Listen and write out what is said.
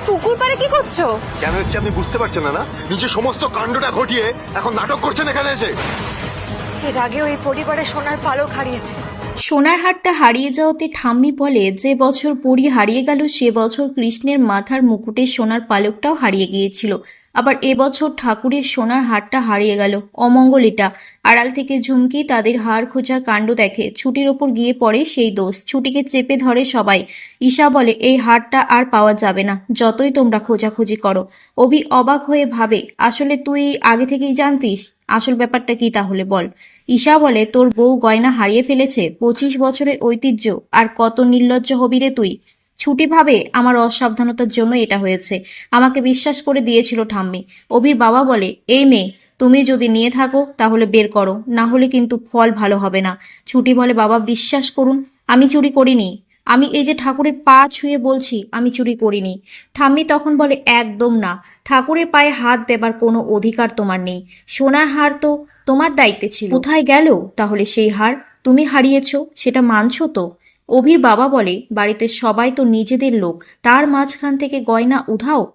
পুকুর পাড়ে কি করছো? কেন এসেছি আপনি বুঝতে পারছেন না? নিজের সমস্ত কাণ্ডটা ঘটিয়ে এখন নাটক করছেন এখানে এসে। এর আগে ওই পরিবারে সোনার পালক হারিয়েছে। সোনার হারটা হারিয়ে যাওয়াতে ঠাম্মি বলে, যে বছর পরী হারিয়ে গেল সে বছর কৃষ্ণের মাথার মুকুটের সোনার পালকটাও হারিয়ে গিয়েছিল। আবার এবছর ঠাকুরের সোনার হারটা হারিয়ে গেল। অমঙ্গল এটা। আড়াল থেকে ঝুমকি তাদের হার খোঁজার কাণ্ড দেখে। ছুটির ওপর গিয়ে পড়ে সেই দোষ। ছুটিকে চেপে ধরে সবাই। ঈশা বলে, এই হারটা আর পাওয়া যাবে না, যতই তোমরা খোঁজাখুঁজি করো। অভি অবাক হয়ে ভাবে, আসলে তুই আগে থেকেই জানতিস? আসল ব্যাপারটা কি তাহলে বল। ঈশা বলে, তোর বউ গয়না হারিয়ে ফেলেছে, 25 বছরের ঐতিহ্য, আর কত নির্লজ্জ হবি রে তুই। ছুটি ভাবে আমার অসাবধানতার জন্য এটা হয়েছে, আমাকে বিশ্বাস করে দিয়েছিল ঠাম্মি। অভির বাবা বলে, এই মেয়ে, তুমি যদি নিয়ে থাকো তাহলে বের করো, না হলে কিন্তু ফল ভালো হবে না। ছুটি বলে, বাবা বিশ্বাস করুন, আমি চুরি করিনি। আমি এই যে ঠাকুরের পা ছুঁয়ে বলছি, আমি চুরি করিনি। ঠাম্মি তখন বলে, একদম না, ঠাকুরের পায়ে হাত দেবার কোনো অধিকার তোমার নেই। সোনার হার তো তোমার দায়িত্বে ছিল, কোথায় গেল তাহলে সেই হার? তুমি হারিয়েছো, সেটা মানছো তো? অভির বাবা বলে, বাড়িতে সবাই তো নিজেদের লোক, তার মাঝখান থেকে গয়না উধাও,